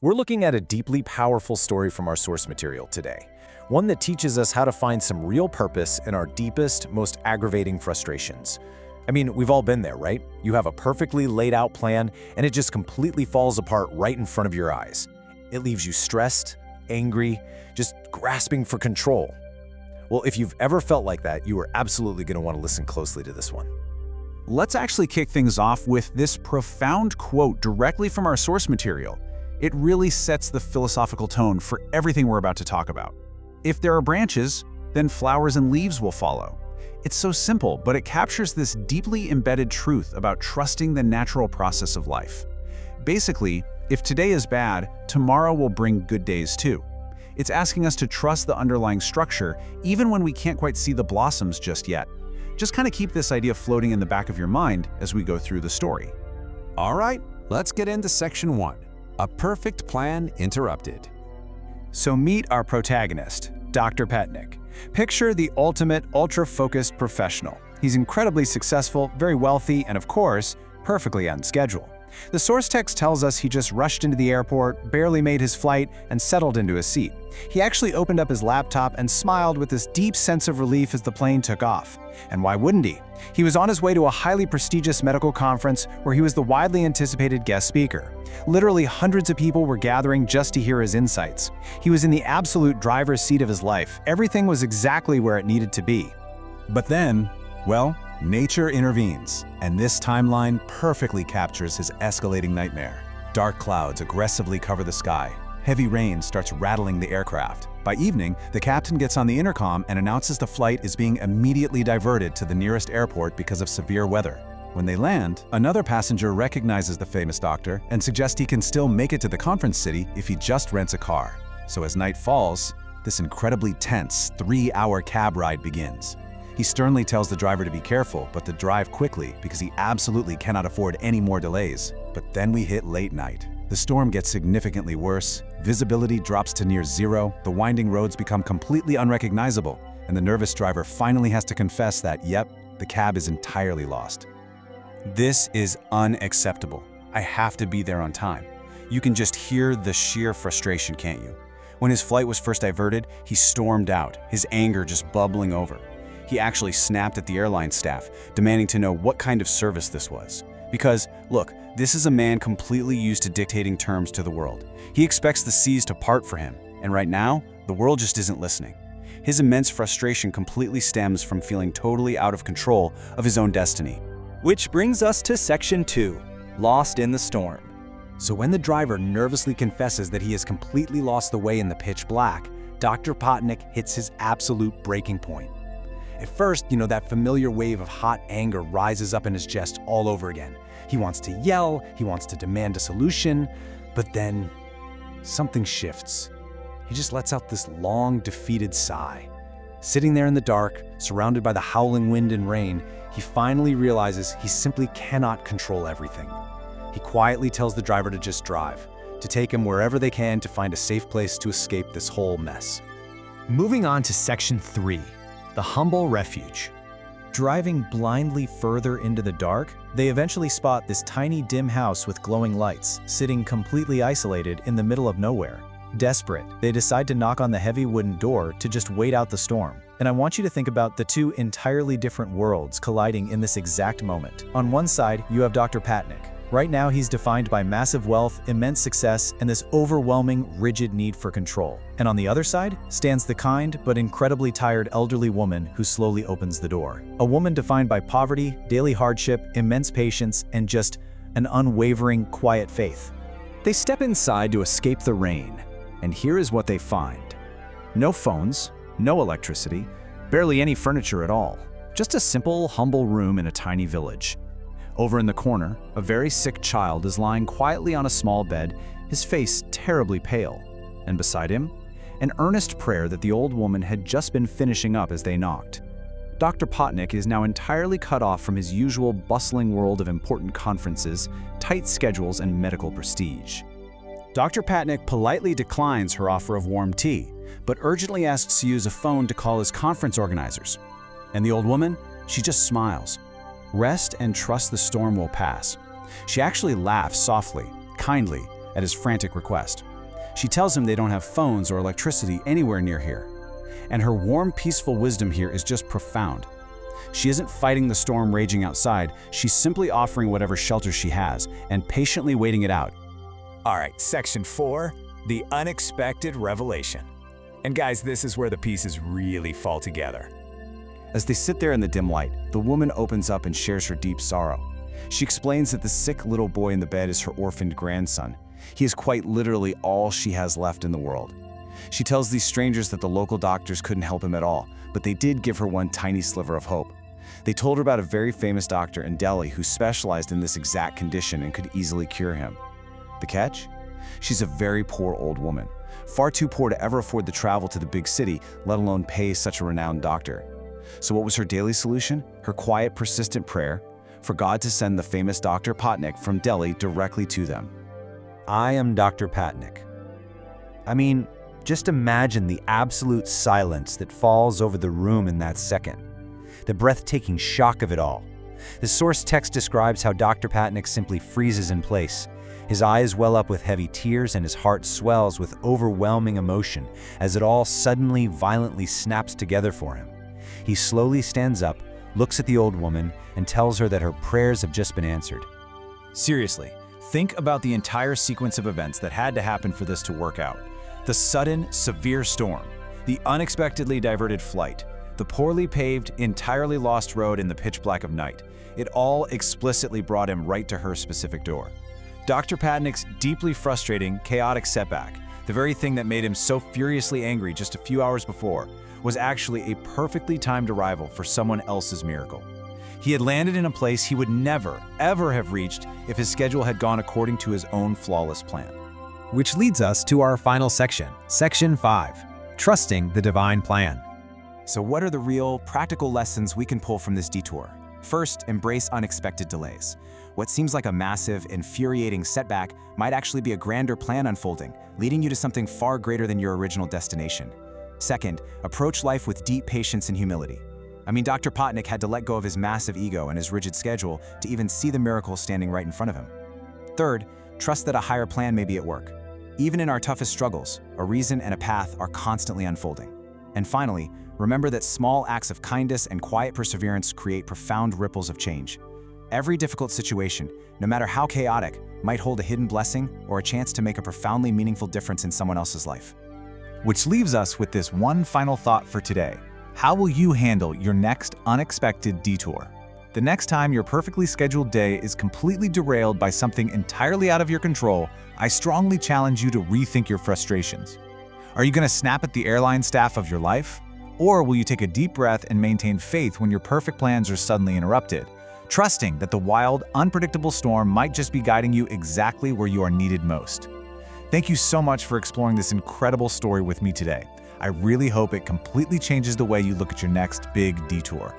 We're looking at a deeply powerful story from our source material today, one that teaches us how to find some real purpose in our deepest, most aggravating frustrations. I mean, we've all been there, right? You have a perfectly laid out plan, and it just completely falls apart right in front of your eyes. It leaves you stressed, angry, just grasping for control. Well, if you've ever felt like that, you are absolutely going to want to listen closely to this one. Let's actually kick things off with this profound quote directly from our source material. It really sets the philosophical tone for everything we're about to talk about. If there are branches, then flowers and leaves will follow. It's so simple, but it captures this deeply embedded truth about trusting the natural process of life. Basically, if today is bad, tomorrow will bring good days too. It's asking us to trust the underlying structure even when we can't quite see the blossoms just yet. Just kind of keep this idea floating in the back of your mind as we go through the story. All right, let's get into section 1. A perfect plan interrupted. So meet our protagonist, Dr. Petnick. Picture the ultimate ultra-focused professional. He's incredibly successful, very wealthy, and of course, perfectly on schedule. The source text tells us he just rushed into the airport, barely made his flight, and settled into his seat. He actually opened up his laptop and smiled with this deep sense of relief as the plane took off. And why wouldn't he? He was on his way to a highly prestigious medical conference where he was the widely anticipated guest speaker. Literally hundreds of people were gathering just to hear his insights. He was in the absolute driver's seat of his life. Everything was exactly where it needed to be. But then, well, nature intervenes, and this timeline perfectly captures his escalating nightmare. Dark clouds aggressively cover the sky. Heavy rain starts rattling the aircraft. By evening, the captain gets on the intercom and announces the flight is being immediately diverted to the nearest airport because of severe weather. When they land, another passenger recognizes the famous doctor and suggests he can still make it to the conference city if he just rents a car. So as night falls, this incredibly tense 3-hour cab ride begins. He sternly tells the driver to be careful, but to drive quickly because he absolutely cannot afford any more delays. But then we hit late night. The storm gets significantly worse, visibility drops to near zero, the winding roads become completely unrecognizable, and the nervous driver finally has to confess that, yep, the cab is entirely lost. This is unacceptable. I have to be there on time. You can just hear the sheer frustration, can't you? When his flight was first diverted, he stormed out, his anger just bubbling over. He actually snapped at the airline staff, demanding to know what kind of service this was. Because, look, this is a man completely used to dictating terms to the world. He expects the seas to part for him, and right now, the world just isn't listening. His immense frustration completely stems from feeling totally out of control of his own destiny. Which brings us to section 2, Lost in the Storm. So when the driver nervously confesses that he has completely lost the way in the pitch black, Dr. Potnick hits his absolute breaking point. At first, that familiar wave of hot anger rises up in his chest all over again. He wants to yell, he wants to demand a solution, but then something shifts. He just lets out this long, defeated sigh. Sitting there in the dark, surrounded by the howling wind and rain, he finally realizes he simply cannot control everything. He quietly tells the driver to just drive, to take him wherever they can to find a safe place to escape this whole mess. Moving on to section 3. The humble refuge. Driving blindly further into the dark, they eventually spot this tiny dim house with glowing lights, sitting completely isolated in the middle of nowhere. Desperate, they decide to knock on the heavy wooden door to just wait out the storm. And I want you to think about the two entirely different worlds colliding in this exact moment. On one side, you have Dr. Patnick. Right now, he's defined by massive wealth, immense success, and this overwhelming, rigid need for control. And on the other side stands the kind but incredibly tired elderly woman who slowly opens the door. A woman defined by poverty, daily hardship, immense patience, and just an unwavering, quiet faith. They step inside to escape the rain, and here is what they find. No phones, no electricity, barely any furniture at all. Just a simple, humble room in a tiny village. Over in the corner, a very sick child is lying quietly on a small bed, his face terribly pale. And beside him, an earnest prayer that the old woman had just been finishing up as they knocked. Dr. Potnick is now entirely cut off from his usual bustling world of important conferences, tight schedules, and medical prestige. Dr. Patnick politely declines her offer of warm tea, but urgently asks to use a phone to call his conference organizers. And the old woman, she just smiles. Rest and trust the storm will pass. She actually laughs softly, kindly, at his frantic request. She tells him they don't have phones or electricity anywhere near here. And her warm, peaceful wisdom here is just profound. She isn't fighting the storm raging outside, she's simply offering whatever shelter she has and patiently waiting it out. All right, section 4, the unexpected revelation. And guys, this is where the pieces really fall together. As they sit there in the dim light, the woman opens up and shares her deep sorrow. She explains that the sick little boy in the bed is her orphaned grandson. He is quite literally all she has left in the world. She tells these strangers that the local doctors couldn't help him at all, but they did give her one tiny sliver of hope. They told her about a very famous doctor in Delhi who specialized in this exact condition and could easily cure him. The catch? She's a very poor old woman, far too poor to ever afford the travel to the big city, let alone pay such a renowned doctor. So what was her daily solution? Her quiet, persistent prayer for God to send the famous Dr. Patnik from Delhi directly to them. I am Dr. Patnik. I mean, just imagine the absolute silence that falls over the room in that second. The breathtaking shock of it all. The source text describes how Dr. Patnik simply freezes in place. His eyes well up with heavy tears and his heart swells with overwhelming emotion as it all suddenly, violently snaps together for him. He slowly stands up, looks at the old woman, and tells her that her prayers have just been answered. Seriously, think about the entire sequence of events that had to happen for this to work out. The sudden, severe storm, the unexpectedly diverted flight, the poorly paved, entirely lost road in the pitch black of night. It all explicitly brought him right to her specific door. Dr. Patnik's deeply frustrating, chaotic setback, the very thing that made him so furiously angry just a few hours before, was actually a perfectly timed arrival for someone else's miracle. He had landed in a place he would never, ever have reached if his schedule had gone according to his own flawless plan. Which leads us to our final section, Section 5, Trusting the Divine Plan. So what are the real, practical lessons we can pull from this detour? First, embrace unexpected delays. What seems like a massive, infuriating setback might actually be a grander plan unfolding, leading you to something far greater than your original destination. Second, approach life with deep patience and humility. I mean, Dr. Patnik had to let go of his massive ego and his rigid schedule to even see the miracle standing right in front of him. Third, trust that a higher plan may be at work. Even in our toughest struggles, a reason and a path are constantly unfolding. And finally, remember that small acts of kindness and quiet perseverance create profound ripples of change. Every difficult situation, no matter how chaotic, might hold a hidden blessing or a chance to make a profoundly meaningful difference in someone else's life. Which leaves us with this one final thought for today. How will you handle your next unexpected detour? The next time your perfectly scheduled day is completely derailed by something entirely out of your control, I strongly challenge you to rethink your frustrations. Are you going to snap at the airline staff of your life? Or will you take a deep breath and maintain faith when your perfect plans are suddenly interrupted, trusting that the wild, unpredictable storm might just be guiding you exactly where you are needed most? Thank you so much for exploring this incredible story with me today. I really hope it completely changes the way you look at your next big detour.